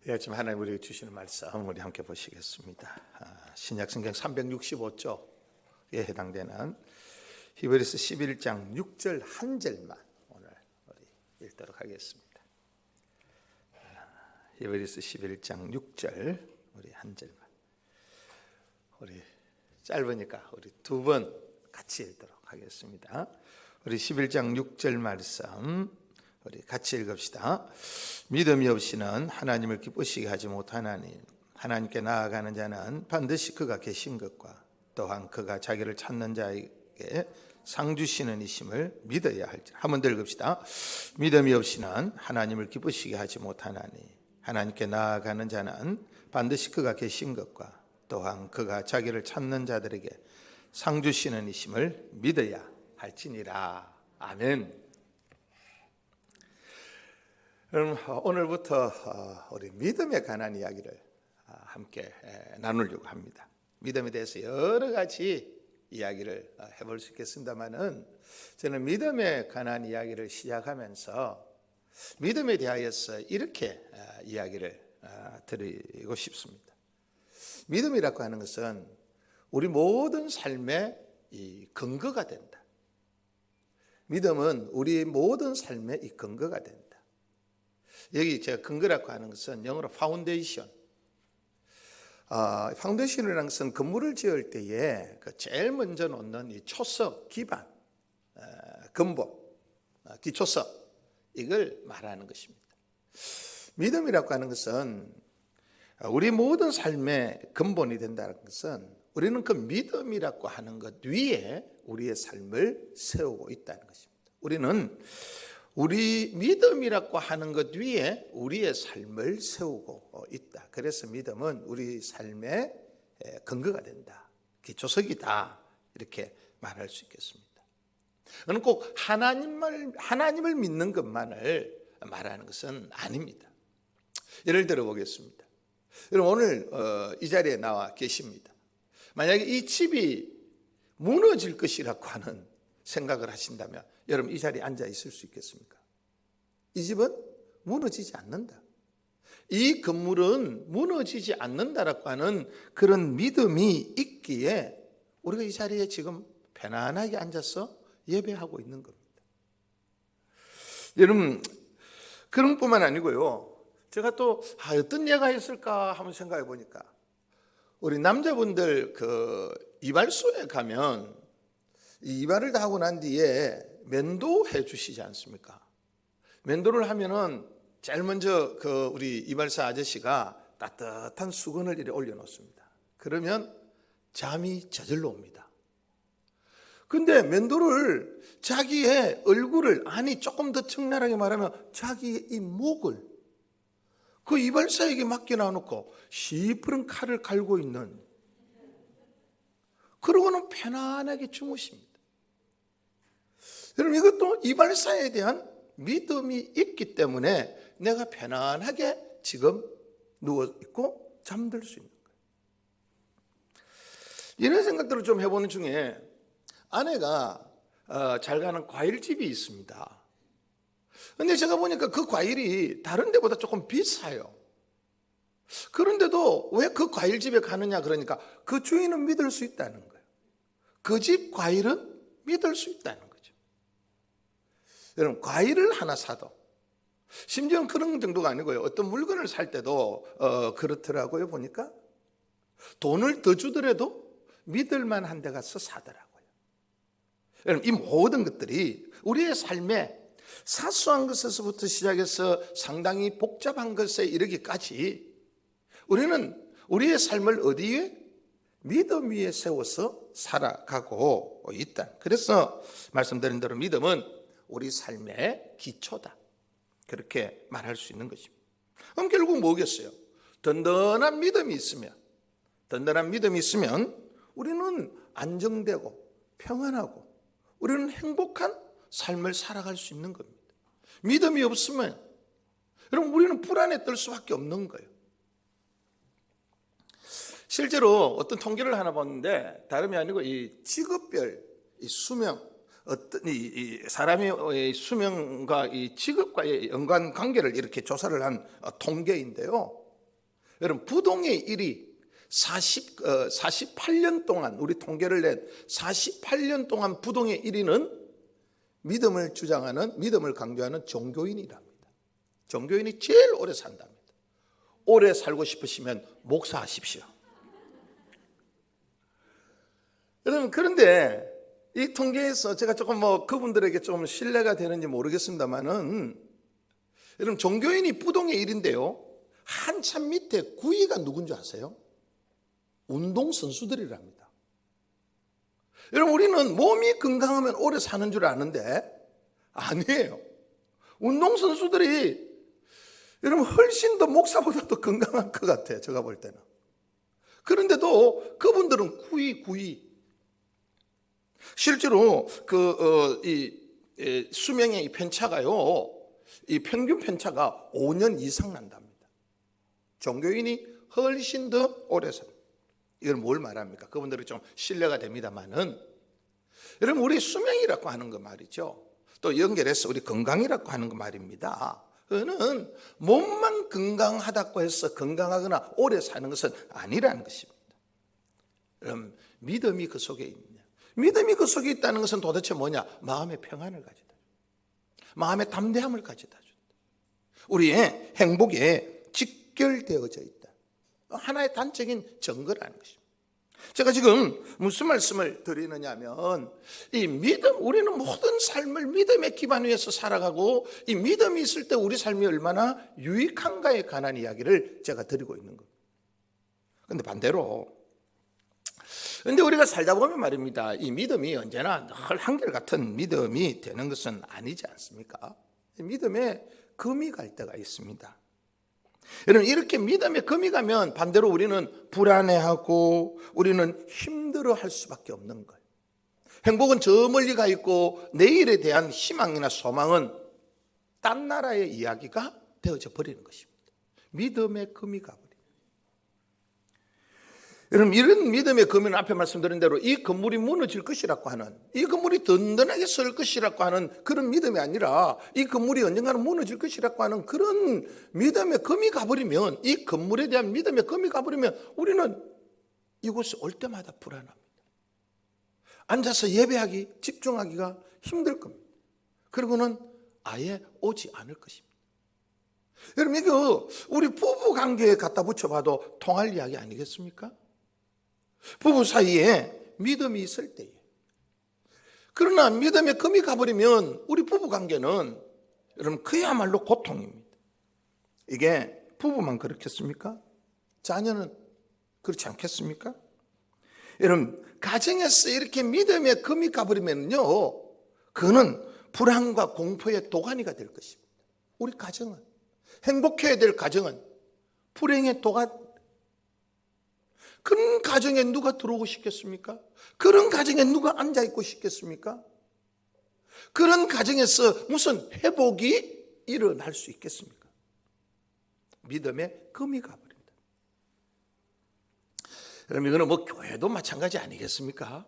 예, 지금 하나님 우리에게 주시는 말씀 우리 함께 보시겠습니다. 신약성경 365조에 해당되는 히브리서 11장 6절 한 절만 오늘 우리 읽도록 하겠습니다. 히브리서 11장 6절 우리 한 절만. 우리 짧으니까 우리 두 번 같이 읽도록 하겠습니다. 우리 11장 6절 말씀 우리 같이 읽읍시다. 믿음이 없이는 하나님을 기쁘시게 하지 못하나니 하나님께 나아가는 자는 반드시 그가 계신 것과 또한 그가 자기를 찾는 자에게 상 주시는 이심을 믿어야 할지. 한번 더 읽읍시다. 믿음이 없이는 하나님을 기쁘시게 하지 못하나니 하나님께 나아가는 자는 반드시 그가 계신 것과 또한 그가 자기를 찾는 자들에게 상 주시는 이심을 믿어야 할지니라. 아멘. 그럼 오늘부터 우리 믿음에 관한 이야기를 함께 나누려고 합니다. 믿음에 대해서 여러 가지 이야기를 해볼 수 있겠습니다만은 저는 믿음에 관한 이야기를 시작하면서 믿음에 대하여서 이렇게 이야기를 드리고 싶습니다. 믿음이라고 하는 것은 우리 모든 삶의 이 근거가 된다. 믿음은 우리 모든 삶의 이 근거가 된다. 여기 제가 근거라고 하는 것은 영어로 파운데이션. 파운데이션이라는 것은 건물을 지을 때에 제일 먼저 놓는 이 초석, 기반, 근본, 기초석 이걸 말하는 것입니다. 믿음이라고 하는 것은 우리 모든 삶의 근본이 된다는 것은 우리는 그 믿음이라고 하는 것 위에 우리의 삶을 세우고 있다는 것입니다. 우리는 우리 믿음이라고 하는 것 위에 우리의 삶을 세우고 있다. 그래서 믿음은 우리 삶의 근거가 된다. 기초석이다. 이렇게 말할 수 있겠습니다. 그건 꼭 하나님을 믿는 것만을 말하는 것은 아닙니다. 예를 들어 보겠습니다. 여러분 오늘 이 자리에 나와 계십니다. 만약에 이 집이 무너질 것이라고 하는 생각을 하신다면 여러분 이 자리에 앉아 있을 수 있겠습니까? 이 집은 무너지지 않는다. 이 건물은 무너지지 않는다라고 하는 그런 믿음이 있기에 우리가 이 자리에 지금 편안하게 앉아서 예배하고 있는 겁니다. 여러분 그런 뿐만 아니고요. 제가 또 어떤 예가 있을까 한번 생각해 보니까 우리 남자분들 이발소에 가면 이발을 다 하고 난 뒤에 면도해 주시지 않습니까? 면도를 하면은 제일 먼저 우리 이발사 아저씨가 따뜻한 수건을 이렇게 올려놓습니다. 그러면 잠이 저절로 옵니다. 근데 면도를 자기의 얼굴을 아니 조금 더 적나라하게 말하면 자기의 이 목을 그 이발사에게 맡겨놔놓고 시퍼런 칼을 갈고 있는 그러고는 편안하게 주무십니다. 여러분 이것도 이발사에 대한 믿음이 있기 때문에 내가 편안하게 지금 누워있고 잠들 수 있는 거예요. 이런 생각들을 좀 해보는 중에 아내가 잘 가는 과일집이 있습니다. 그런데 제가 보니까 그 과일이 다른 데보다 조금 비싸요. 그런데도 왜 그 과일집에 가느냐 그러니까 그 주인은 믿을 수 있다는 거예요. 그 집 과일은 믿을 수 있다는 거예요. 여러분 과일을 하나 사도 심지어는 그런 정도가 아니고요. 어떤 물건을 살 때도 그렇더라고요. 보니까 돈을 더 주더라도 믿을만 한 데 가서 사더라고요. 여러분 이 모든 것들이 우리의 삶에 사소한 것에서부터 시작해서 상당히 복잡한 것에 이르기까지 우리는 우리의 삶을 어디에? 믿음 위에 세워서 살아가고 있다. 그래서 말씀드린 대로 믿음은 우리 삶의 기초다. 그렇게 말할 수 있는 것입니다. 그럼 결국 뭐겠어요? 든든한 믿음이 있으면 우리는 안정되고 평안하고 우리는 행복한 삶을 살아갈 수 있는 겁니다. 믿음이 없으면 여러분 우리는 불안에 떨 수밖에 없는 거예요. 실제로 어떤 통계를 하나 봤는데 다름이 아니고 이 직업별 이 수명 어떤 이 사람의 수명과 이 직업과의 연관 관계를 이렇게 조사를 한 통계인데요. 여러분, 부동의 1위 48년 동안, 우리 통계를 낸 48년 동안 부동의 1위는 믿음을 주장하는, 믿음을 강조하는 종교인이랍니다. 종교인이 제일 오래 산답니다. 오래 살고 싶으시면 목사하십시오. 여러분, 그런데 이 통계에서 제가 조금 그분들에게 좀 신뢰가 되는지 모르겠습니다만은, 여러분, 종교인이 부동의 1인데요, 한참 밑에 9위가 누군지 아세요? 운동선수들이랍니다. 여러분, 우리는 몸이 건강하면 오래 사는 줄 아는데 아니에요. 운동선수들이 여러분 훨씬 더 목사보다 더 건강한 것 같아요, 제가 볼 때는. 그런데도 그분들은 9위. 실제로 수명의 편차가요, 이 평균 편차가 5년 이상 난답니다. 종교인이 훨씬 더 오래 삽니다. 이걸 뭘 말합니까? 그분들이 좀 신뢰가 됩니다만은, 여러분, 우리 수명이라고 하는 거 말이죠. 또 연결해서 우리 건강이라고 하는 거 말입니다. 그거는 몸만 건강하다고 해서 건강하거나 오래 사는 것은 아니라는 것입니다. 그럼 믿음이 그 속에 있느냐? 믿음이 그 속에 있다는 것은 도대체 뭐냐? 마음의 평안을 가져다 준다. 마음의 담대함을 가져다 준다. 우리의 행복에 직결되어져 있다. 하나의 단적인 증거라는 것입니다. 제가 지금 무슨 말씀을 드리느냐 하면, 이 믿음, 우리는 모든 삶을 믿음의 기반 위에서 살아가고, 이 믿음이 있을 때 우리 삶이 얼마나 유익한가에 관한 이야기를 제가 드리고 있는 겁니다. 그런데 반대로, 근데 우리가 살다 보면 말입니다, 이 믿음이 언제나 늘 한결같은 믿음이 되는 것은 아니지 않습니까? 믿음에 금이 갈 때가 있습니다. 여러분, 이렇게 믿음에 금이 가면 반대로 우리는 불안해하고 우리는 힘들어할 수밖에 없는 거예요. 행복은 저 멀리 가 있고 내일에 대한 희망이나 소망은 딴 나라의 이야기가 되어져 버리는 것입니다. 믿음에 금이 가버립니다. 여러분, 이런 믿음의 금은 앞에 말씀드린 대로 이 건물이 무너질 것이라고 하는, 이 건물이 든든하게 설 것이라고 하는 그런 믿음이 아니라, 이 건물이 언젠가는 무너질 것이라고 하는 그런 믿음의 금이 가버리면, 이 건물에 대한 믿음의 금이 가버리면 우리는 이곳에 올 때마다 불안합니다. 앉아서 예배하기, 집중하기가 힘들 겁니다. 그리고는 아예 오지 않을 것입니다. 여러분, 이거 우리 부부 관계에 갖다 붙여봐도 통할 이야기 아니겠습니까? 부부 사이에 믿음이 있을 때에. 그러나 믿음의 금이 가버리면 우리 부부 관계는 여러분 그야말로 고통입니다. 이게 부부만 그렇겠습니까? 자녀는 그렇지 않겠습니까? 여러분, 가정에서 이렇게 믿음의 금이 가버리면요, 그거는 불안과 공포의 도가니가 될 것입니다. 우리 가정은, 행복해야 될 가정은 불행의 도가니. 그런 가정에 누가 들어오고 싶겠습니까? 그런 가정에 누가 앉아있고 싶겠습니까? 그런 가정에서 무슨 회복이 일어날 수 있겠습니까? 믿음의 금이 가버린다. 그럼 이거는 교회도 마찬가지 아니겠습니까?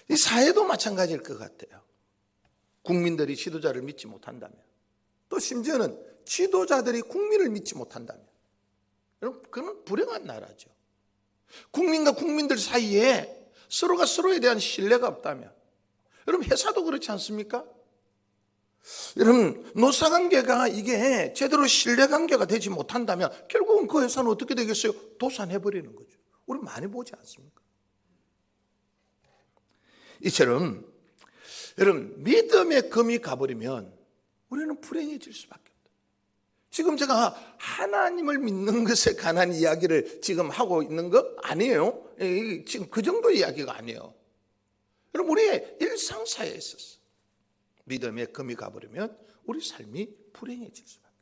이 사회도 마찬가지일 것 같아요. 국민들이 지도자를 믿지 못한다면, 또 심지어는 지도자들이 국민을 믿지 못한다면, 여러분, 그건 불행한 나라죠. 국민과 국민들 사이에 서로가 서로에 대한 신뢰가 없다면, 여러분, 회사도 그렇지 않습니까? 여러분, 노사관계가 이게 제대로 신뢰관계가 되지 못한다면 결국은 그 회사는 어떻게 되겠어요? 도산해버리는 거죠. 우리 많이 보지 않습니까? 이처럼 여러분, 믿음의 금이 가버리면 우리는 불행해질 수밖에 없다. 지금 제가 하나님을 믿는 것에 관한 이야기를 지금 하고 있는 거 아니에요. 지금 그 정도 이야기가 아니에요. 여러분, 우리의 일상사회에 있어서 믿음의 금이 가버리면 우리 삶이 불행해질 수밖에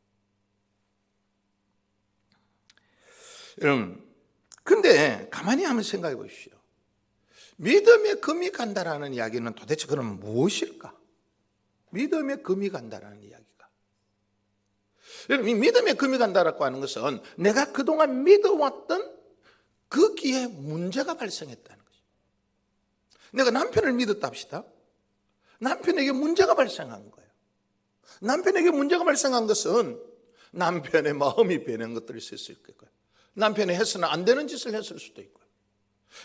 없어요. 여러분, 근데 가만히 한번 생각해 보십시오. 믿음의 금이 간다라는 이야기는 도대체 그럼 무엇일까? 믿음의 금이 간다라는 이야기가. 여러분, 이 믿음의 금이 간다라고 하는 것은 내가 그동안 믿어왔던 거기에 문제가 발생했다는 거죠. 내가 남편을 믿었다 합시다. 남편에게 문제가 발생한 거예요. 남편에게 문제가 발생한 것은 남편의 마음이 변한 것들이 있을 수 있고요. 남편이 해서는 안 되는 짓을 했을 수도 있고요.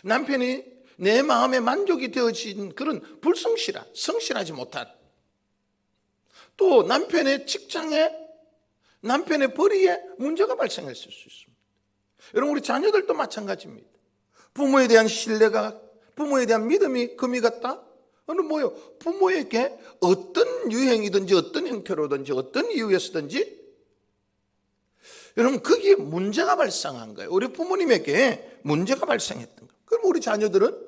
남편이 내 마음에 만족이 되어진 그런 불성실한, 성실하지 못한, 또 남편의 직장에, 남편의 벌이에 문제가 발생했을 수 있습니다. 여러분, 우리 자녀들도 마찬가지입니다. 부모에 대한 신뢰가, 부모에 대한 믿음이 금이 갔다? 그건 뭐예요? 부모에게 어떤 유행이든지 어떤 형태로든지 어떤 이유에서든지 여러분, 거기에 문제가 발생한 거예요. 우리 부모님에게 문제가 발생했던 거예요. 그럼 우리 자녀들은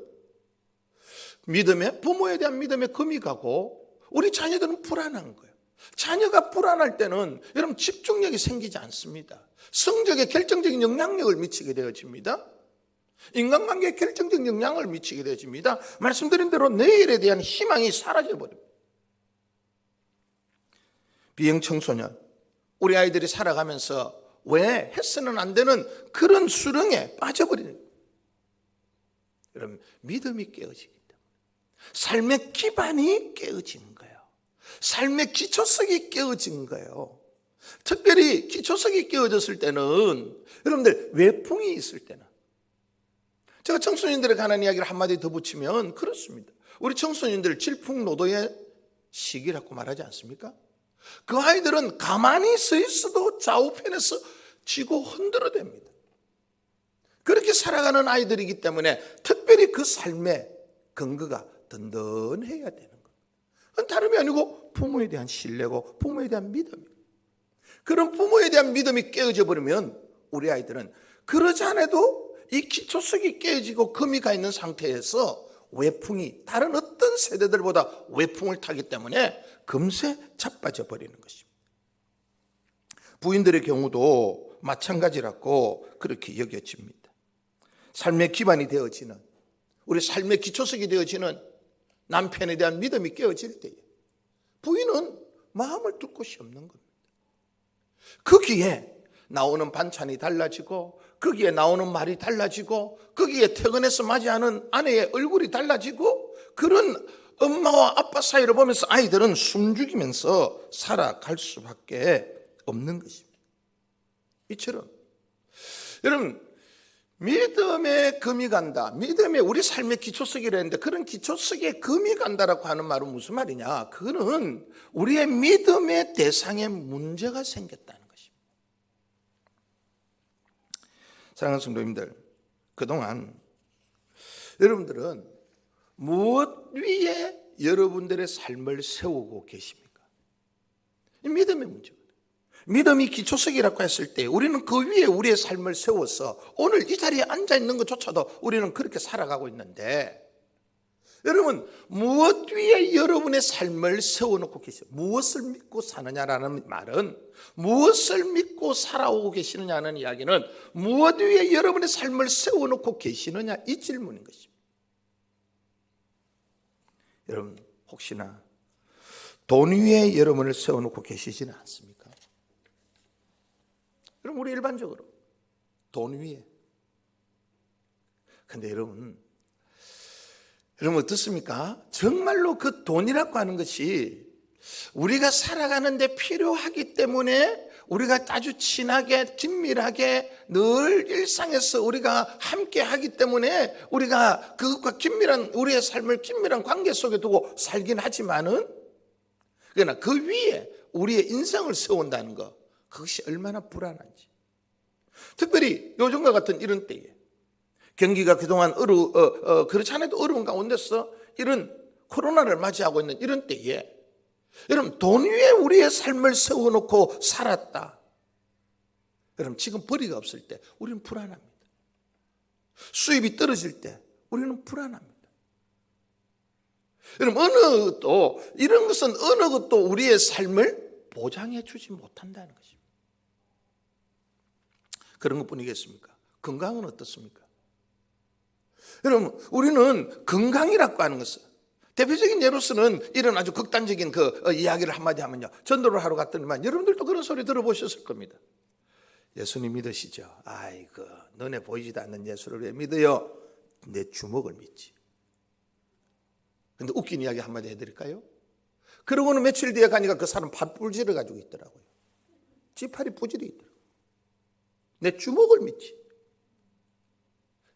믿음에, 부모에 대한 믿음에 금이 가고 우리 자녀들은 불안한 거예요. 자녀가 불안할 때는 여러분 집중력이 생기지 않습니다. 성적에 결정적인 영향력을 미치게 되어집니다. 인간관계에 결정적인 영향을 미치게 되어집니다. 말씀드린 대로 내일에 대한 희망이 사라져버립니다. 비형 청소년, 우리 아이들이 살아가면서 왜 해서는 안 되는 그런 수렁에 빠져버리는 거예요. 여러분, 믿음이 깨어지기 때문에 삶의 기반이 깨어진 거예요. 삶의 기초석이 깨어진 거예요. 특별히 기초석이 깨어졌을 때는, 여러분들 외풍이 있을 때는, 제가 청소년들에게 하는 이야기를 한마디 더 붙이면 그렇습니다. 우리 청소년들 질풍노도의 시기라고 말하지 않습니까? 그 아이들은 가만히 서 있어도 좌우편에서 지고 흔들어댑니다. 그렇게 살아가는 아이들이기 때문에 특별히 그 삶의 근거가 든든해야 되는 거예요. 그건 다름이 아니고 부모에 대한 신뢰고 부모에 대한 믿음이에요. 그런 부모에 대한 믿음이 깨어져 버리면 우리 아이들은 그러지 않아도 이 기초석이 깨어지고 금이 가 있는 상태에서 외풍이 다른 어떤 세대들보다 외풍을 타기 때문에 금세 자빠져 버리는 것입니다. 부인들의 경우도 마찬가지라고 그렇게 여겨집니다. 삶의 기반이 되어지는, 우리 삶의 기초석이 되어지는 남편에 대한 믿음이 깨어질 때에 부인은 마음을 둘 곳이 없는 겁니다. 거기에 나오는 반찬이 달라지고, 거기에 나오는 말이 달라지고, 거기에 퇴근해서 맞이하는 아내의 얼굴이 달라지고, 그런 엄마와 아빠 사이를 보면서 아이들은 숨죽이면서 살아갈 수밖에 없는 것입니다. 이처럼 여러분, 믿음에 금이 간다, 믿음에 우리 삶의 기초석이라 했는데 그런 기초석에 금이 간다라고 하는 말은 무슨 말이냐? 그거는 우리의 믿음의 대상에 문제가 생겼다는 것입니다. 사랑하는 성도님들, 그동안 여러분들은 무엇 위에 여러분들의 삶을 세우고 계십니까? 이 믿음의 문제거든요. 믿음이 기초석이라고 했을 때 우리는 그 위에 우리의 삶을 세워서 오늘 이 자리에 앉아있는 것조차도 우리는 그렇게 살아가고 있는데, 여러분, 무엇 위에 여러분의 삶을 세워놓고 계세요? 무엇을 믿고 사느냐라는 말은, 무엇을 믿고 살아오고 계시느냐는 이야기는 무엇 위에 여러분의 삶을 세워놓고 계시느냐, 이 질문인 것입니다. 여러분, 혹시나 돈 위에 여러분을 세워놓고 계시지는 않습니까? 여러분, 우리 일반적으로 돈 위에. 근데 여러분 어떻습니까? 정말로 그 돈이라고 하는 것이 우리가 살아가는데 필요하기 때문에 우리가 아주 친하게 긴밀하게 늘 일상에서 우리가 함께 하기 때문에 우리가 그것과 긴밀한 우리의 삶을 긴밀한 관계 속에 두고 살긴 하지만은, 그러나 그 위에 우리의 인생을 세운다는 것, 그것이 얼마나 불안한지. 특별히 요즘과 같은 이런 때에 경기가 그동안 그렇지 않아도 어려운 가운데서 이런 코로나를 맞이하고 있는 이런 때에 여러분, 돈 위에 우리의 삶을 세워놓고 살았다. 여러분, 지금 벌이가 없을 때 우리는 불안합니다. 수입이 떨어질 때 우리는 불안합니다. 여러분, 이런 것은 어느 것도 우리의 삶을 보장해 주지 못한다는 것입니다. 그런 것뿐이겠습니까? 건강은 어떻습니까? 여러분, 우리는 건강이라고 하는 것은, 대표적인 예로서는 이런 아주 극단적인 이야기를 한마디 하면요, 전도를 하러 갔더니만 여러분들도 그런 소리 들어보셨을 겁니다. 예수님 믿으시죠? 아이고, 눈에 보이지도 않는 예수를 왜 믿어요? 내 주먹을 믿지. 근데 웃긴 이야기 한마디 해드릴까요? 그러고는 며칠 뒤에 가니까 그 사람 팥불질을 가지고 있더라고요. 지팔이 부질이 있더라고요. 내 주먹을 믿지.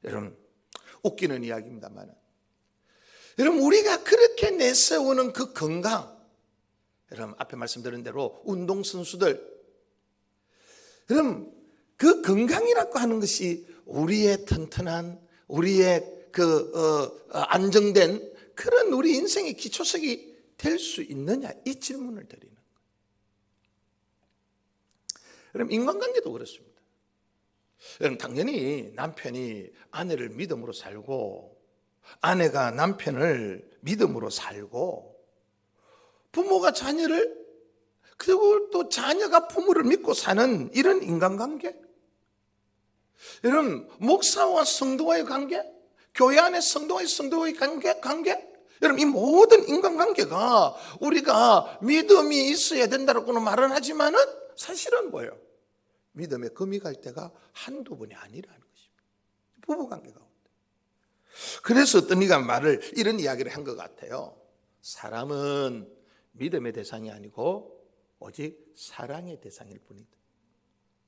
여러분, 웃기는 이야기입니다만, 여러분, 우리가 그렇게 내세우는 그 건강, 여러분, 앞에 말씀드린 대로 운동선수들, 여러분, 그 건강이라고 하는 것이 우리의 튼튼한, 우리의 안정된 그런 우리 인생의 기초석이 될 수 있느냐, 이 질문을 드리는 거예요. 여러분, 인간관계도 그렇습니다. 여러분, 당연히 남편이 아내를 믿음으로 살고, 아내가 남편을 믿음으로 살고, 부모가 자녀를, 그리고 또 자녀가 부모를 믿고 사는 이런 인간관계, 여러분, 목사와 성도와의 관계, 교회 안에 성도와의 관계, 여러분, 이 모든 인간관계가 우리가 믿음이 있어야 된다고는 말은 하지만은 사실은 뭐예요? 믿음에 금이 갈 때가 한두 번이 아니라는 것입니다. 부부관계가. 그래서 어떤 이가 이런 이야기를 한 것 같아요. 사람은 믿음의 대상이 아니고 오직 사랑의 대상일 뿐이다.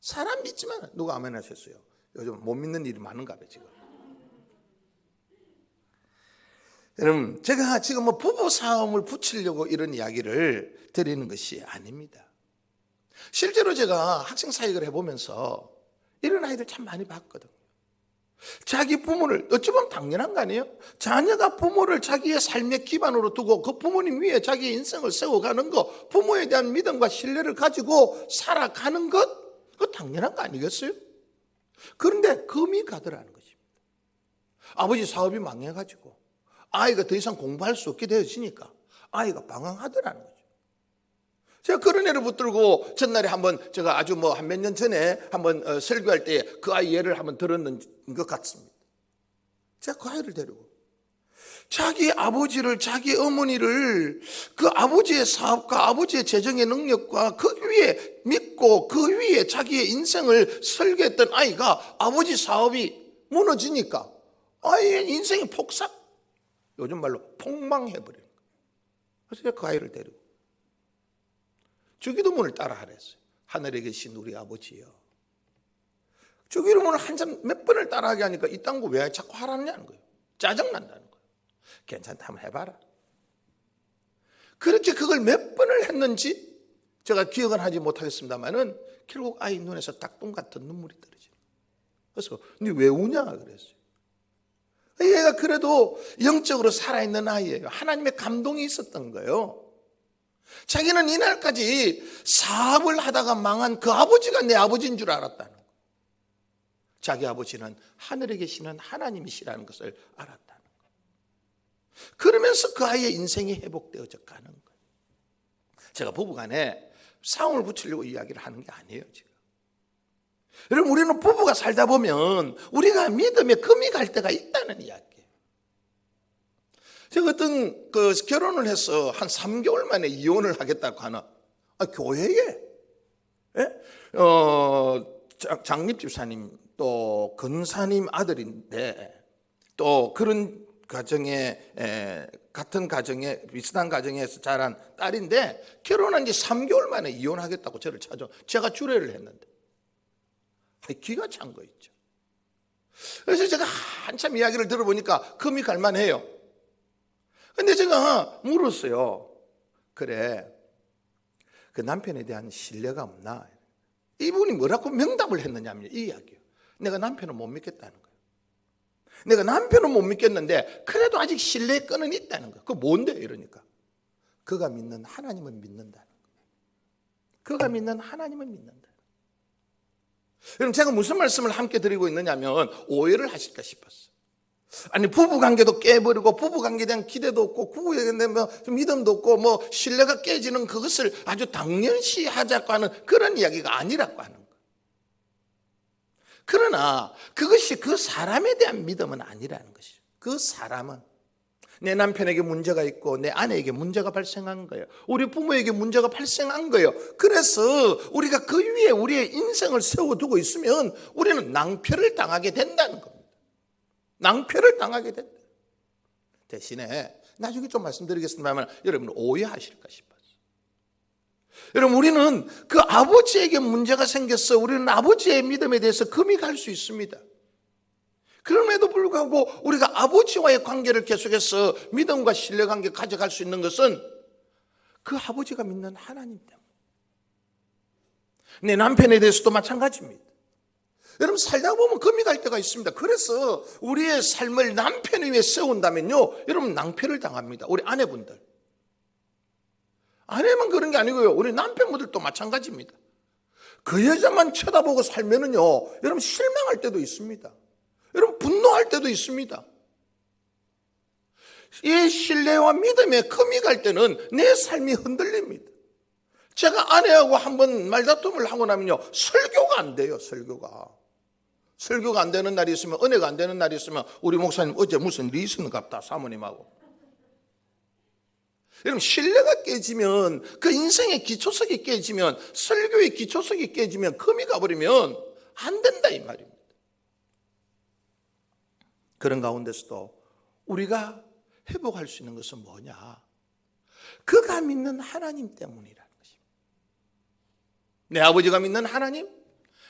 사람 믿지만 누가 아멘 하셨어요? 요즘 못 믿는 일이 많은가 봐요, 지금. 여러분, 제가 지금 부부 싸움을 붙이려고 이런 이야기를 드리는 것이 아닙니다. 실제로 제가 학생 사역을 해보면서 이런 아이들 참 많이 봤거든요. 자기 부모를, 어찌 보면 당연한 거 아니에요? 자녀가 부모를 자기의 삶의 기반으로 두고 그 부모님 위에 자기의 인생을 세워가는 것, 부모에 대한 믿음과 신뢰를 가지고 살아가는 것, 그거 당연한 거 아니겠어요? 그런데 금이 가더라는 것입니다. 아버지 사업이 망해가지고 아이가 더 이상 공부할 수 없게 되어지니까 아이가 방황하더라는 거죠. 제가 그런 애를 붙들고 전날에 한번 제가 아주 한 몇 년 전에 한번 설교할 때 그 아이 예를 한번 들었는 것 같습니다. 제가 그 아이를 데리고 자기 아버지를, 자기 어머니를 그 아버지의 사업과 아버지의 재정의 능력과 그 위에 믿고 그 위에 자기의 인생을 설계했던 아이가 아버지 사업이 무너지니까 아이의 인생이 폭삭, 요즘 말로 폭망해버리는 거예요. 그래서 제가 그 아이를 데리고 주기도문을 따라 하랬어요. 하늘에 계신 우리 아버지요. 주기도문을 몇 번을 따라하게 하니까 이딴 거 왜 자꾸 하라느냐는 거예요. 짜증난다는 거예요. 괜찮다, 한번 해봐라. 그렇게 그걸 몇 번을 했는지 제가 기억은 하지 못하겠습니다만은 결국 아이 눈에서 딱똥 같은 눈물이 떨어져요. 그래서 너 왜 우냐 그랬어요. 얘가 그래도 영적으로 살아있는 아이예요. 하나님의 감동이 있었던 거예요. 자기는 이날까지 사업을 하다가 망한 그 아버지가 내 아버지인 줄 알았다는 거예요. 자기 아버지는 하늘에 계시는 하나님이시라는 것을 알았다는 거예요. 그러면서 그 아이의 인생이 회복되어져 가는 거예요. 제가 부부간에 싸움을 붙이려고 이야기를 하는 게 아니에요, 지금. 여러분, 우리는 부부가 살다 보면 우리가 믿음에 금이 갈 때가 있다는 이야기예요. 제가 어떤 결혼을 해서 한 3개월 만에 이혼을 하겠다고 하나, 교회에, 장립 집사님 또 근사님 아들인데 또 그런 가정에, 같은 가정에, 비슷한 가정에서 자란 딸인데 결혼한 지 3개월 만에 이혼하겠다고 저를 찾아, 제가 주례를 했는데 기가 찬 거 있죠. 그래서 제가 한참 이야기를 들어보니까 금이 갈만해요. 근데 제가 물었어요. 그래, 그 남편에 대한 신뢰가 없나? 이분이 뭐라고 명답을 했느냐면 이 이야기예요. 내가 남편을 못 믿겠다는 거예요. 내가 남편은 못 믿겠는데 그래도 아직 신뢰의 끈은 있다는 거예요. 그거 뭔데? 이러니까 그가 믿는 하나님은 믿는다는 거예요. 그가 믿는 하나님은 믿는다. 여러분, 제가 무슨 말씀을 함께 드리고 있느냐면 오해를 하실까 싶었어요. 아니, 부부관계도 깨버리고 부부관계에 대한 기대도 없고 부부에 대한 믿음도 없고 신뢰가 깨지는 그것을 아주 당연시하자고 하는 그런 이야기가 아니라고 하는 거예요. 그러나 그것이 그 사람에 대한 믿음은 아니라는 것이죠. 그 사람은 내 남편에게 문제가 있고 내 아내에게 문제가 발생한 거예요. 우리 부모에게 문제가 발생한 거예요. 그래서 우리가 그 위에 우리의 인생을 세워두고 있으면 우리는 낭패를 당하게 된다는 겁니다. 낭패를 당하게 된다. 대신에 나중에 좀 말씀드리겠습니다만 여러분 오해하실까 싶어서 여러분, 우리는 그 아버지에게 문제가 생겼어. 우리는 아버지의 믿음에 대해서 금이 갈 수 있습니다. 그럼에도 불구하고 우리가 아버지와의 관계를 계속해서 믿음과 신뢰관계 가져갈 수 있는 것은 그 아버지가 믿는 하나님 때문에. 내 남편에 대해서도 마찬가지입니다. 여러분, 살다 보면 금이 갈 때가 있습니다. 그래서 우리의 삶을 남편 위에 세운다면요, 여러분 낭패를 당합니다. 우리 아내분들. 아내만 그런 게 아니고요, 우리 남편분들도 마찬가지입니다. 그 여자만 쳐다보고 살면은요, 여러분 실망할 때도 있습니다. 여러분 분노할 때도 있습니다. 이 신뢰와 믿음에 금이 갈 때는 내 삶이 흔들립니다. 제가 아내하고 한번 말다툼을 하고 나면요, 설교가 안 돼요. 설교가 안 되는 날이 있으면, 은혜가 안 되는 날이 있으면, 우리 목사님 어제 무슨 일이 있었는갑다, 사모님하고. 여러분, 신뢰가 깨지면, 그 인생의 기초석이 깨지면, 설교의 기초석이 깨지면, 금이 가버리면 안 된다 이 말입니다. 그런 가운데서도 우리가 회복할 수 있는 것은 뭐냐? 그가 믿는 하나님 때문이라는 것입니다. 내 아버지가 믿는 하나님,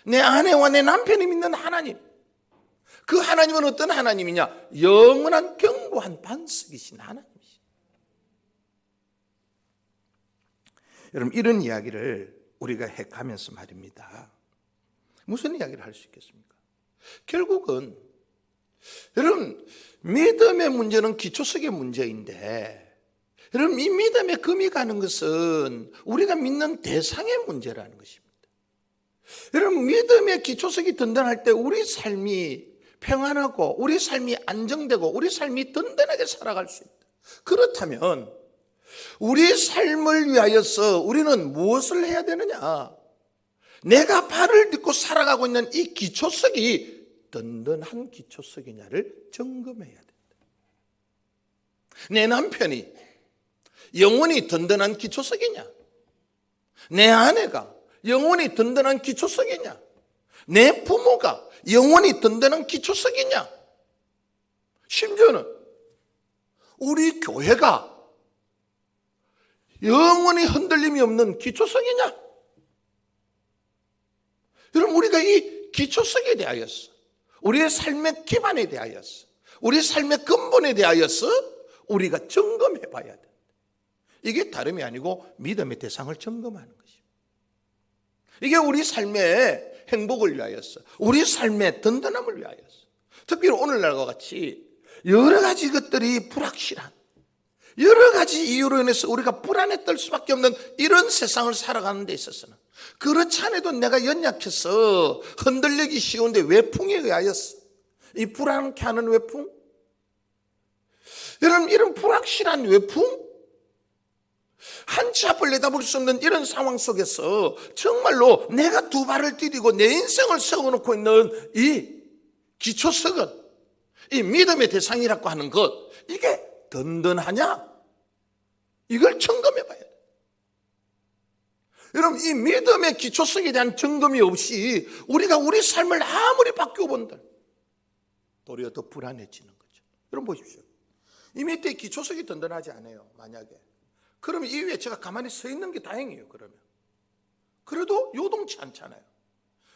내 아내와 내 남편이 믿는 하나님. 그 하나님은 어떤 하나님이냐? 영원한 견고한 반석이신 하나님이십니다. 여러분, 이런 이야기를 우리가 해가면서 말입니다. 무슨 이야기를 할 수 있겠습니까? 결국은 여러분, 믿음의 문제는 기초석의 문제인데, 여러분 이 믿음의 금이 가는 것은 우리가 믿는 대상의 문제라는 것입니다. 여러분, 믿음의 기초석이 든든할 때 우리 삶이 평안하고 우리 삶이 안정되고 우리 삶이 든든하게 살아갈 수 있다. 그렇다면 우리 삶을 위하여서 우리는 무엇을 해야 되느냐? 내가 발을 딛고 살아가고 있는 이 기초석이 든든한 기초석이냐를 점검해야 된다. 내 남편이 영원히 든든한 기초석이냐? 내 아내가 영원히 든든한 기초석이냐? 내 부모가 영원히 든든한 기초석이냐? 심지어는 우리 교회가 영원히 흔들림이 없는 기초석이냐? 여러분, 우리가 이 기초석에 대하여서, 우리의 삶의 기반에 대하여서, 우리 삶의 근본에 대하여서 우리가 점검해 봐야 된다. 이게 다름이 아니고 믿음의 대상을 점검하는 것입니다. 이게 우리 삶의 행복을 위하여서, 우리 삶의 든든함을 위하여서, 특히 오늘날과 같이 여러 가지 것들이 불확실한, 여러 가지 이유로 인해서 우리가 불안에 떨 수밖에 없는 이런 세상을 살아가는 데 있어서는, 그렇지 않아도 내가 연약해서 흔들리기 쉬운데 외풍에 의하여서, 이 불안케 하는 외풍, 여러분 이런 불확실한 외풍, 한치 앞을 내다볼 수 없는 이런 상황 속에서 정말로 내가 두 발을 디디고 내 인생을 세워놓고 있는 이 기초석은, 이 믿음의 대상이라고 하는 것, 이게 든든하냐? 이걸 점검해 봐야 돼. 여러분, 이 믿음의 기초석에 대한 점검이 없이 우리가 우리 삶을 아무리 바뀌어본들 도리어 더 불안해지는 거죠. 여러분 보십시오. 이 밑에 기초석이 든든하지 않아요, 만약에. 그러면 이 위에 제가 가만히 서 있는 게 다행이에요, 그러면. 그래도 요동치 않잖아요.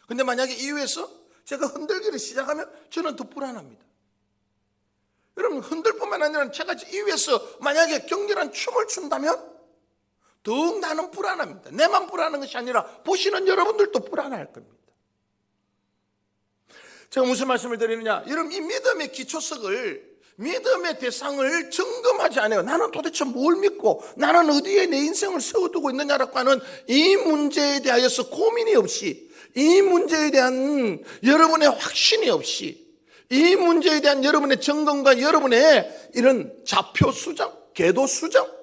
근데 만약에 이 위에서 제가 흔들기를 시작하면 저는 더 불안합니다. 여러분, 흔들 뿐만 아니라 제가 이 위에서 만약에 격렬한 춤을 춘다면 더욱 나는 불안합니다. 내만 불안한 것이 아니라 보시는 여러분들도 불안할 겁니다. 제가 무슨 말씀을 드리느냐? 여러분, 이 믿음의 기초석을, 믿음의 대상을 점검하지 않아요. 나는 도대체 뭘 믿고 나는 어디에 내 인생을 세워두고 있느냐라고 하는 이 문제에 대하여서 고민이 없이, 이 문제에 대한 여러분의 확신이 없이, 이 문제에 대한 여러분의 점검과 여러분의 이런 좌표 수정, 궤도 수정,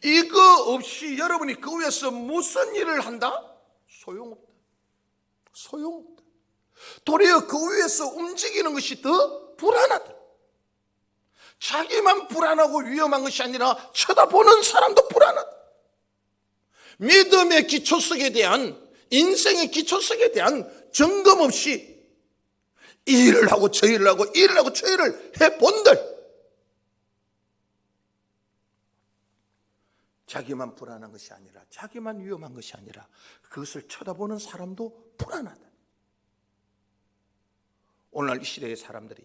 이거 없이 여러분이 그 위에서 무슨 일을 한다? 소용없다. 소용없다. 도리어 그 위에서 움직이는 것이 더 불안하다. 자기만 불안하고 위험한 것이 아니라 쳐다보는 사람도 불안하다. 믿음의 기초석에 대한, 인생의 기초석에 대한 점검 없이 이 일을 하고 저 일을 하고 이 일을 하고 저 일을 해본들, 자기만 불안한 것이 아니라, 자기만 위험한 것이 아니라 그것을 쳐다보는 사람도 불안하다. 오늘날 이 시대의 사람들이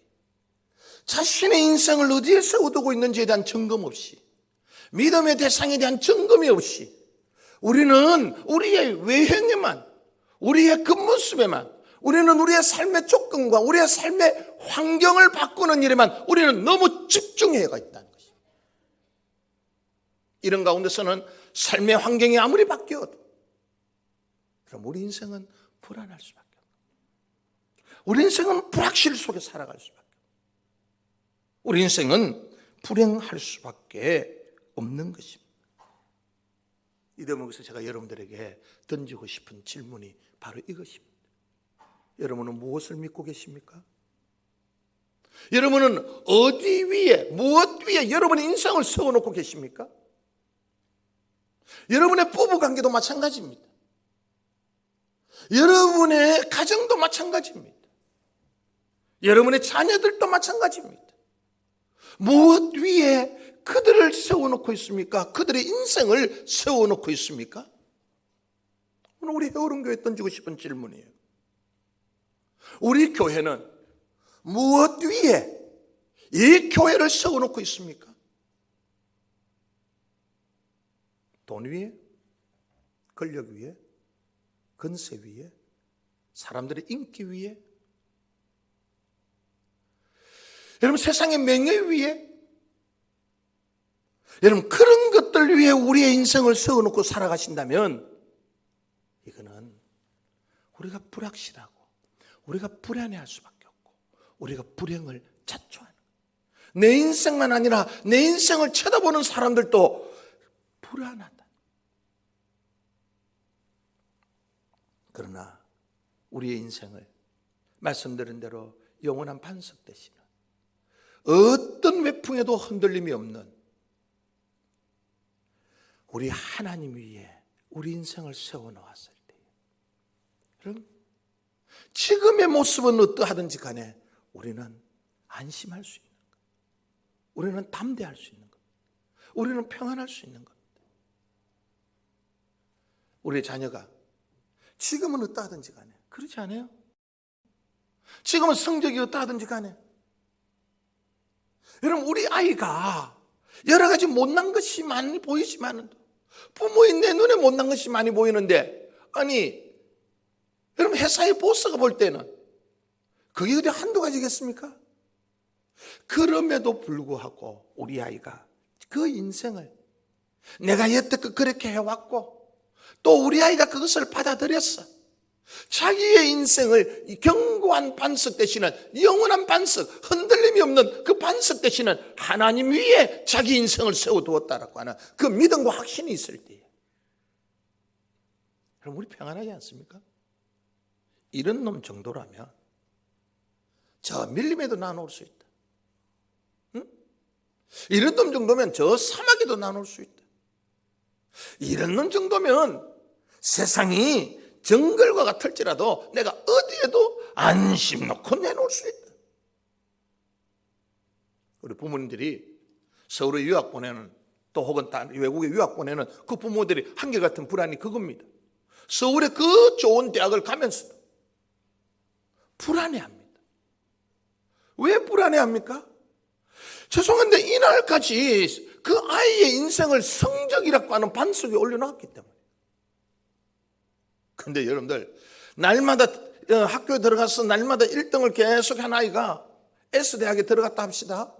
자신의 인생을 어디에 세워두고 있는지에 대한 점검 없이, 믿음의 대상에 대한 점검이 없이, 우리는 우리의 외형에만, 우리의 겉모습에만, 우리는 우리의 삶의 조건과 우리의 삶의 환경을 바꾸는 일에만 우리는 너무 집중해가 있다는 것입니다. 이런 가운데서는 삶의 환경이 아무리 바뀌어도 그럼 우리 인생은 불안할 수밖에 없고, 우리 인생은 불확실 속에 살아갈 수밖에 없고, 우리 인생은 불행할 수밖에 없는 것입니다. 이 대목에서 제가 여러분들에게 던지고 싶은 질문이 바로 이것입니다. 여러분은 무엇을 믿고 계십니까? 여러분은 어디 위에, 무엇 위에 여러분의 인생을 세워놓고 계십니까? 여러분의 부부관계도 마찬가지입니다. 여러분의 가정도 마찬가지입니다. 여러분의 자녀들도 마찬가지입니다. 무엇 위에 그들을 세워놓고 있습니까? 그들의 인생을 세워놓고 있습니까? 오늘 우리 해오름교회 던지고 싶은 질문이에요. 우리 교회는 무엇 위에 이 교회를 세워놓고 있습니까? 돈 위에? 권력 위에? 건세 위에? 사람들의 인기 위에? 여러분, 세상의 명예 위에? 여러분, 그런 것들 위에 우리의 인생을 세워놓고 살아가신다면 이거는 우리가 불확실하고 우리가 불안해할 수밖에 없고 우리가 불행을 자초하는, 내 인생만 아니라 내 인생을 쳐다보는 사람들도 불안하다. 그러나 우리의 인생을 말씀드린 대로 영원한 반석 되시는, 어떤 외풍에도 흔들림이 없는 우리 하나님 위에 우리 인생을 세워놓았을 때, 그럼 지금의 모습은 어떠하든지 간에 우리는 안심할 수 있는 것, 우리는 담대할 수 있는 것, 우리는 평안할 수 있는 것. 우리의 자녀가 지금은 어떠하든지 간에, 그렇지 않아요? 지금은 성적이 어떠하든지 간에, 여러분, 우리 아이가 여러 가지 못난 것이 많이 보이지만, 부모인 내 눈에 못난 것이 많이 보이는데, 아니 여러분, 회사의 보스가 볼 때는 그게 어디 한두 가지겠습니까? 그럼에도 불구하고 우리 아이가 그 인생을 내가 여태껏 그렇게 해왔고, 또 우리 아이가 그것을 받아들였어. 자기의 인생을 견고한 반석 대신은, 영원한 반석, 흔들림이 없는 그 반석 대신은 하나님 위에 자기 인생을 세워두었다라고 하는 그 믿음과 확신이 있을 때에, 그럼 우리 평안하지 않습니까? 이런 놈 정도라면 저 밀림에도 나눠올 수 있다. 응? 이런 놈 정도면 저 사막에도 나눠올 수 있다. 이런 놈 정도면 세상이 정글과 같을지라도 내가 어디에도 안심 놓고 내놓을 수 있다. 우리 부모님들이 서울에 유학 보내는, 또 혹은 외국에 유학 보내는 그 부모들이 한결같은 불안이 그겁니다. 서울의 그 좋은 대학을 가면서도 불안해합니다. 왜 불안해합니까? 죄송한데 이날까지 그 아이의 인생을 성적이라고 하는 반석에 올려놨기 때문에. 근데 여러분들, 날마다 학교에 들어가서 날마다 1등을 계속 한 아이가 S대학에 들어갔다 합시다.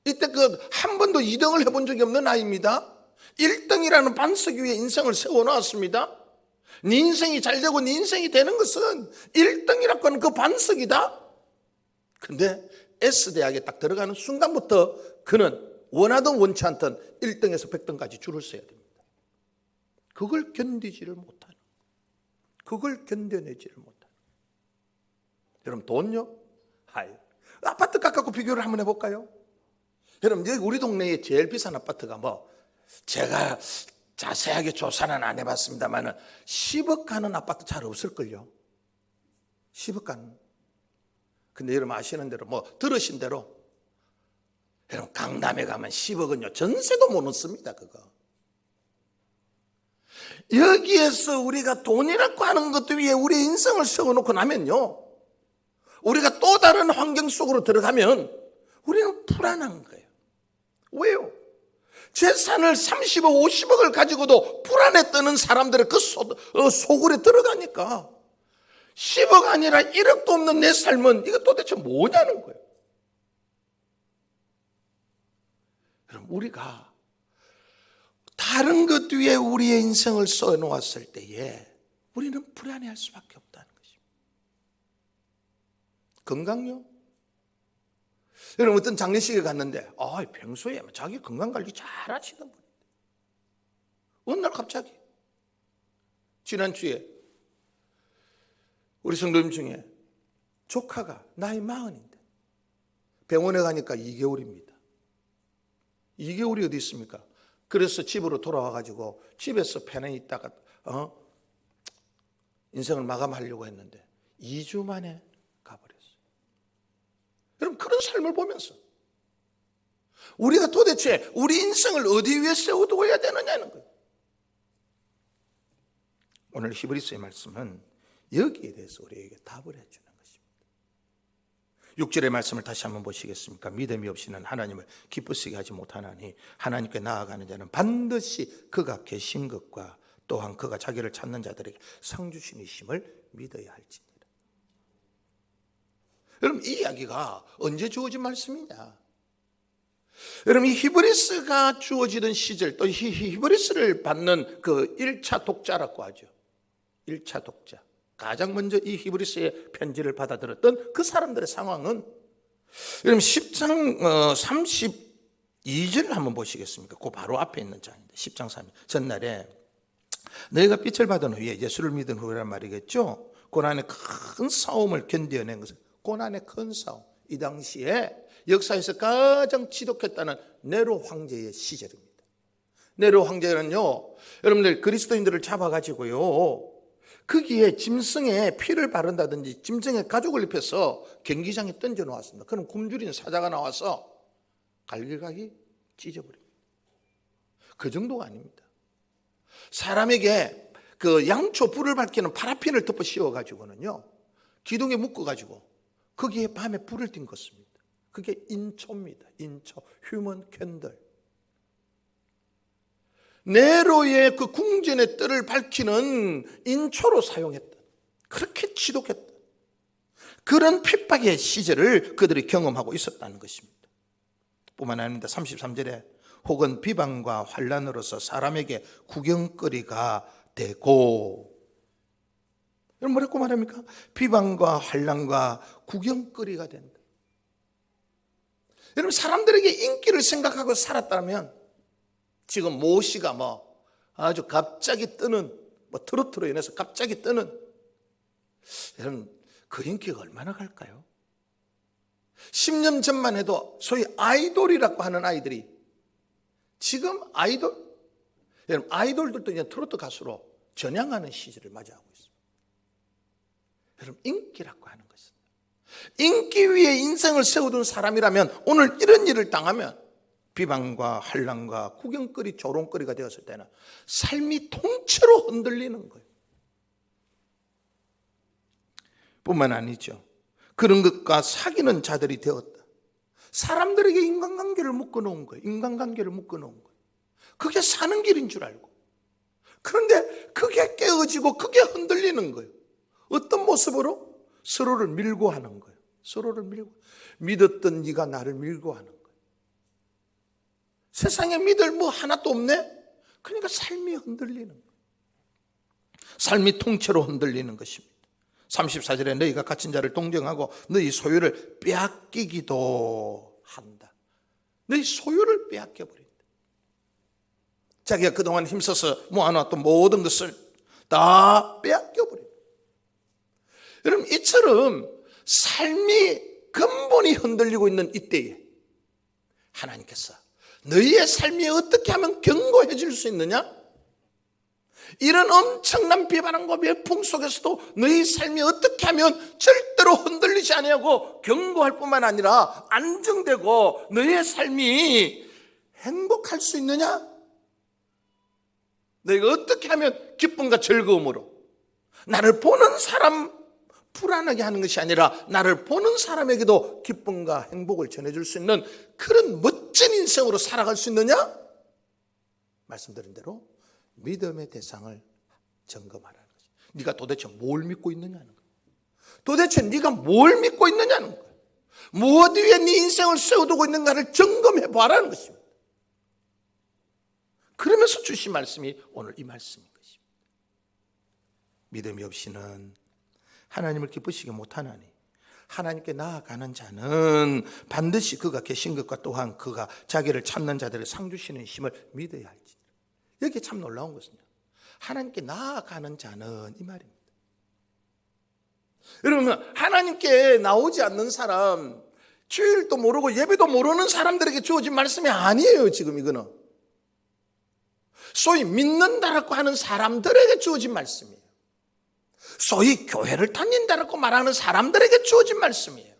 이때 한 번도 2등을 해본 적이 없는 아이입니다. 1등이라는 반석 위에 인생을 세워놓았습니다. 네 인생이 잘 되고 네 인생이 되는 것은 1등이라고 하는 그 반석이다. 근데 S대학에 딱 들어가는 순간부터 그는 원하든 원치 않든 1등에서 100등까지 줄을 서야 됩니다. 그걸 견디지를 못하는, 그걸 견뎌내지를 못하는. 여러분, 돈요? 아파트 값하고 비교를 한번 해볼까요? 여러분, 여기 우리 동네에 제일 비싼 아파트가 제가 자세하게 조사는 안 해봤습니다만 10억 가는 아파트 잘 없을걸요. 10억 가는. 근데 여러분 아시는 대로, 들으신 대로, 여러분 강남에 가면 10억은요 전세도 못 얻습니다. 그거 여기에서 우리가 돈이라고 하는 것 위에 우리의 인생을 세워놓고 나면요, 우리가 또 다른 환경 속으로 들어가면 우리는 불안한 거예요. 왜요? 재산을 30억, 50억을 가지고도 불안에 떠는 사람들의 그 속으로 들어가니까 10억 아니라 1억도 없는 내 삶은 이거 도대체 뭐냐는 거예요. 그럼 우리가 다른 것 위에 우리의 인생을 써놓았을 때에 우리는 불안해할 수밖에 없다는 것입니다. 건강요? 여러분 어떤 장례식에 갔는데 평소에 자기 건강관리 잘 하시던 분인데 어느 날 갑자기 지난주에 우리 성도님 중에 조카가 나이 40인데 병원에 가니까 2개월입니다. 2개월이 어디 있습니까? 그래서 집으로 돌아와가지고 집에서 편안히 있다가 인생을 마감하려고 했는데 2주 만에 가버렸어요. 여러분 그런 삶을 보면서 우리가 도대체 우리 인생을 어디 위에 세워두어야 되느냐는 거예요. 오늘 히브리서의 말씀은 여기에 대해서 우리에게 답을 해주는 것입니다. 6절의 말씀을 다시 한번 보시겠습니까? 믿음이 없이는 하나님을 기쁘시게 하지 못하나니 하나님께 나아가는 자는 반드시 그가 계신 것과 또한 그가 자기를 찾는 자들에게 상 주시니심을 믿어야 할지니라. 여러분 이 이야기가 언제 주어진 말씀이냐? 여러분 이 히브리서가 주어지던 시절, 또 히브리서를 받는 그 1차 독자라고 하죠. 1차 독자, 가장 먼저 이 히브리서의 편지를 받아들였던 그 사람들의 상황은, 여러분 10장 32절을 한번 보시겠습니까? 그 바로 앞에 있는 장인데 10장 3절 전날에 너희가 빛을 받은 후에 예수를 믿은 후란 말이겠죠. 고난의 큰 싸움을 견뎌낸 것은, 고난의 큰 싸움, 이 당시에 역사에서 가장 지독했다는 네로 황제의 시절입니다. 네로 황제는요, 여러분들 그리스도인들을 잡아가지고요, 거기에 짐승의 피를 바른다든지 짐승의 가죽을 입혀서 경기장에 던져 놓았습니다. 그럼 굶주린 사자가 나와서 갈기갈기 찢어버립니다. 그 정도가 아닙니다. 사람에게 그 양초 불을 밝히는 파라핀을 덮어 씌워가지고는요, 기둥에 묶어가지고 거기에 밤에 불을 띈 것입니다. 그게 인초입니다. 인초, 휴먼 캔들. 네로의 그 궁전의 뜰을 밝히는 인초로 사용했다. 그렇게 지독했다. 그런 핍박의 시절을 그들이 경험하고 있었다는 것입니다. 뿐만 아닙니다. 33절에 혹은 비방과 환난으로서 사람에게 구경거리가 되고, 여러분 뭐라고 말합니까? 비방과 환난과 구경거리가 된다. 여러분 사람들에게 인기를 생각하고 살았다면 지금 모씨가 아주 갑자기 뜨는 트로트로 인해서 갑자기 뜨는, 여러분 그 인기가 얼마나 갈까요? 10년 전만 해도 소위 아이돌이라고 하는 아이들이 지금 여러분 아이돌들도 이제 트로트 가수로 전향하는 시절을 맞이하고 있습니다. 여러분 인기라고 하는 것은, 인기 위에 인생을 세워둔 사람이라면 오늘 이런 일을 당하면 비방과 환난과 구경거리, 조롱거리가 되었을 때는 삶이 통째로 흔들리는 거예요. 뿐만 아니죠. 그런 것과 사귀는 자들이 되었다. 사람들에게 인간관계를 묶어놓은 거예요. 인간관계를 묶어놓은 거예요. 그게 사는 길인 줄 알고. 그런데 그게 깨어지고 그게 흔들리는 거예요. 어떤 모습으로? 서로를 밀고 하는 거예요. 서로를 밀고. 믿었던 네가 나를 밀고 하는 거예요. 세상에 믿을 뭐 하나도 없네? 그러니까 삶이 흔들리는 거예요. 삶이 통째로 흔들리는 것입니다. 34절에 너희가 갇힌 자를 동정하고 너희 소유를 빼앗기기도 한다. 너희 소유를 빼앗겨버린다. 자기가 그동안 힘써서 모아놨던 모든 것을 다 빼앗겨버린다. 여러분 이처럼 삶이 근본이 흔들리고 있는 이때에 하나님께서 너희의 삶이 어떻게 하면 견고해질 수 있느냐? 이런 엄청난 비바람과 매풍 속에서도 너희 삶이 어떻게 하면 절대로 흔들리지 아니하고 견고할 뿐만 아니라 안정되고 너희의 삶이 행복할 수 있느냐? 너희가 어떻게 하면 기쁨과 즐거움으로 나를 보는 사람 불안하게 하는 것이 아니라 나를 보는 사람에게도 기쁨과 행복을 전해줄 수 있는 그런 멋진 인생으로 살아갈 수 있느냐? 말씀드린 대로 믿음의 대상을 점검하라는 거죠. 네가 도대체 뭘 믿고 있느냐는 거예요. 도대체 네가 뭘 믿고 있느냐는 거예요. 무엇 위에 네 인생을 세워두고 있는가를 점검해 봐라는 것입니다. 그러면서 주신 말씀이 오늘 이 말씀인 것입니다. 믿음이 없이는 하나님을 기쁘시게 못하나니 하나님께 나아가는 자는 반드시 그가 계신 것과 또한 그가 자기를 찾는 자들을 상 주시는 힘을 믿어야 할지. 여기 참 놀라운 것은요, 하나님께 나아가는 자는 이 말입니다. 여러분, 하나님께 나오지 않는 사람, 주일도 모르고 예배도 모르는 사람들에게 주어진 말씀이 아니에요. 지금 이거는 소위 믿는다라고 하는 사람들에게 주어진 말씀이에요. 소위 교회를 다닌다라고 말하는 사람들에게 주어진 말씀이에요.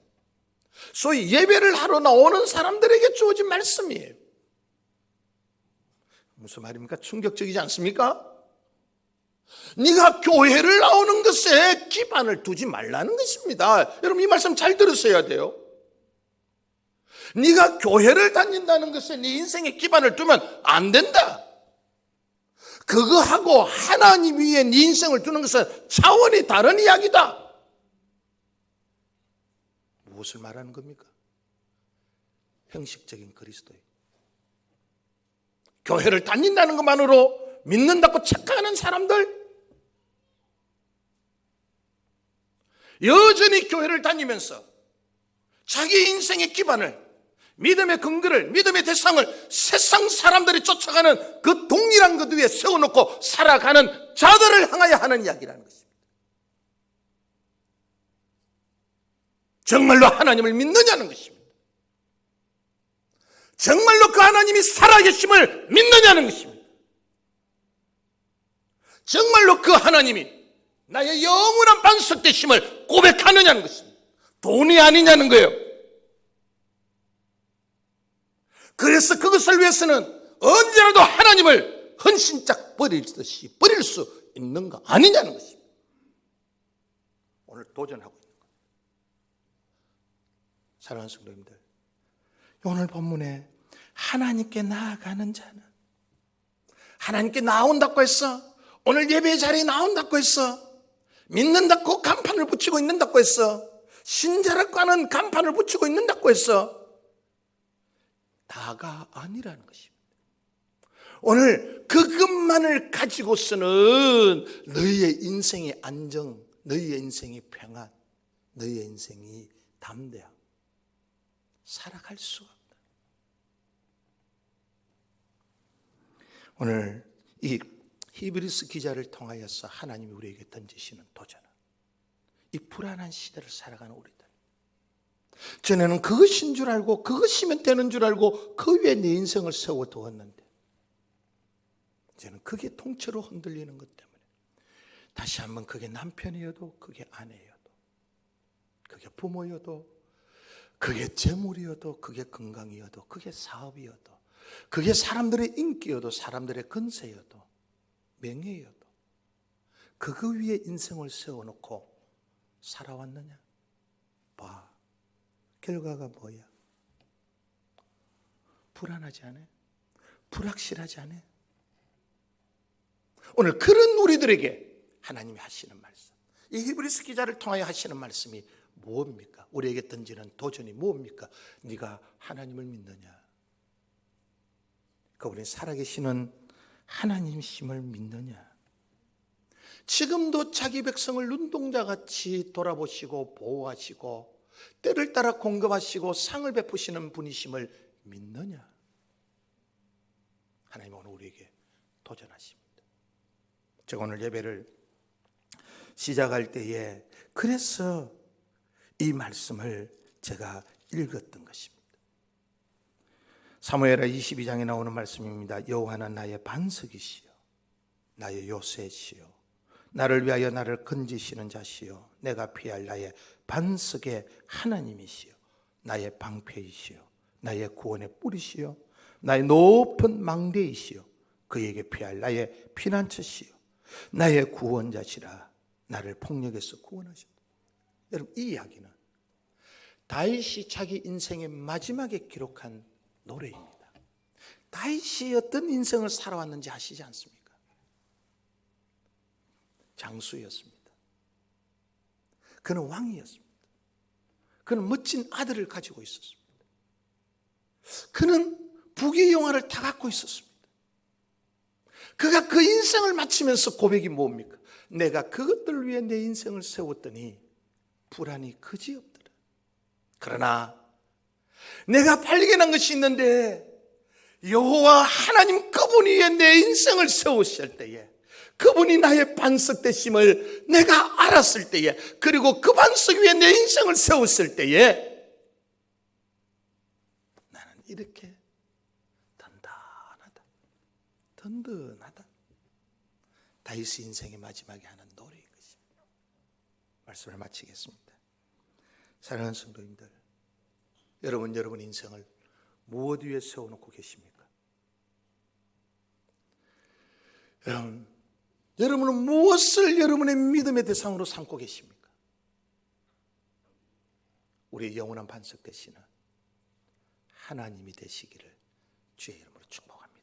소위 예배를 하러 나오는 사람들에게 주어진 말씀이에요. 무슨 말입니까? 충격적이지 않습니까? 네가 교회를 나오는 것에 기반을 두지 말라는 것입니다. 여러분, 이 말씀 잘 들으셔야 돼요. 네가 교회를 다닌다는 것에 네 인생의 기반을 두면 안 된다. 그거하고 하나님 위에 네 인생을 두는 것은 차원이 다른 이야기다. 무엇을 말하는 겁니까? 형식적인 그리스도예요. 교회를 다닌다는 것만으로 믿는다고 착각하는 사람들, 여전히 교회를 다니면서 자기 인생의 기반을, 믿음의 근거를, 믿음의 대상을 세상 사람들이 쫓아가는 그 동일한 것 위에 세워놓고 살아가는 자들을 향하여 하는 이야기라는 것입니다. 정말로 하나님을 믿느냐는 것입니다. 정말로 그 하나님이 살아계심을 믿느냐는 것입니다. 정말로 그 하나님이 나의 영원한 반석 되심을 고백하느냐는 것입니다. 돈이 아니냐는 거예요. 그래서 그것을 위해서는 언제라도 하나님을 헌신짝 버리듯이 버릴 수 있는가 아니냐는 것입니다. 오늘 도전하고 있는 거예요. 사랑하는 성도님들, 오늘 본문에 하나님께 나아가는 자는, 하나님께 나온다고 했어, 오늘 예배 자리에 나온다고 했어, 믿는다고 간판을 붙이고 있는다고 했어, 신자라고 하는 간판을 붙이고 있는다고 했어, 다가 아니라는 것입니다. 오늘 그것만을 가지고서는 너희의 인생의 안정, 너희의 인생의 평안, 너희의 인생이 담대함, 살아갈 수가 없다. 오늘 이 히브리서 기자를 통하여서 하나님이 우리에게 던지시는 도전은 이 불안한 시대를 살아가는 우리들, 전에는 그것인 줄 알고 그것이면 되는 줄 알고 그 위에 내 인생을 세워두었는데 이제는 그게 통째로 흔들리는 것 때문에 다시 한번 그게 남편이어도 그게 아내여도 그게 부모여도 그게 재물이어도 그게 건강이어도 그게 사업이어도 그게 사람들의 인기여도 사람들의 건세여도 명예여도 그거 위에 인생을 세워놓고 살아왔느냐? 봐. 결과가 뭐야? 불안하지 않아? 불확실하지 않아? 오늘 그런 우리들에게 하나님이 하시는 말씀, 이 히브리서 기자를 통하여 하시는 말씀이 무엇입니까? 우리에게 던지는 도전이 무엇입니까? 네가 하나님을 믿느냐? 그분이 살아계시는 하나님심을 믿느냐? 지금도 자기 백성을 눈동자같이 돌아보시고 보호하시고 때를 따라 공급하시고 상을 베푸시는 분이심을 믿느냐? 하나님은 오늘 우리에게 도전하십니다. 제가 오늘 예배를 시작할 때에 그래서 이 말씀을 제가 읽었던 것입니다. 사무엘하 22장에 나오는 말씀입니다. 여호와는 나의 반석이시요 나의 요새시요 나를 위하여 나를 건지시는 자시요 내가 피할 나의 반석의 하나님이시요 나의 방패이시요 나의 구원의 뿌리시요 나의 높은 망대이시요 그에게 피할 나의 피난처시요 나의 구원자시라 나를 폭력에서 구원하셨다. 여러분, 이 이야기는 다윗이 자기 인생의 마지막에 기록한 노래입니다. 다윗이 어떤 인생을 살아왔는지 아시지 않습니까? 장수였습니다. 그는 왕이었습니다. 그는 멋진 아들을 가지고 있었습니다. 그는 부귀 영화를 다 갖고 있었습니다. 그가 그 인생을 마치면서 고백이 뭡니까? 내가 그것들을 위해 내 인생을 세웠더니 불안이 그지없더라. 그러나 내가 발견한 것이 있는데 여호와 하나님 그분이 위해 내 인생을 세우실 때에, 그분이 나의 반석 되심을 내가 알았을 때에, 그리고 그 반석 위에 내 인생을 세웠을 때에 나는 이렇게 든든하다. 다윗의 인생의 마지막에 하는 노래인 것입니다. 말씀을 마치겠습니다. 사랑하는 성도님들, 여러분 인생을 무엇 위에 세워놓고 계십니까? 여러분은 무엇을 여러분의 믿음의 대상으로 삼고 계십니까? 우리의 영원한 반석 되시는 하나님이 되시기를 주의 이름으로 축복합니다.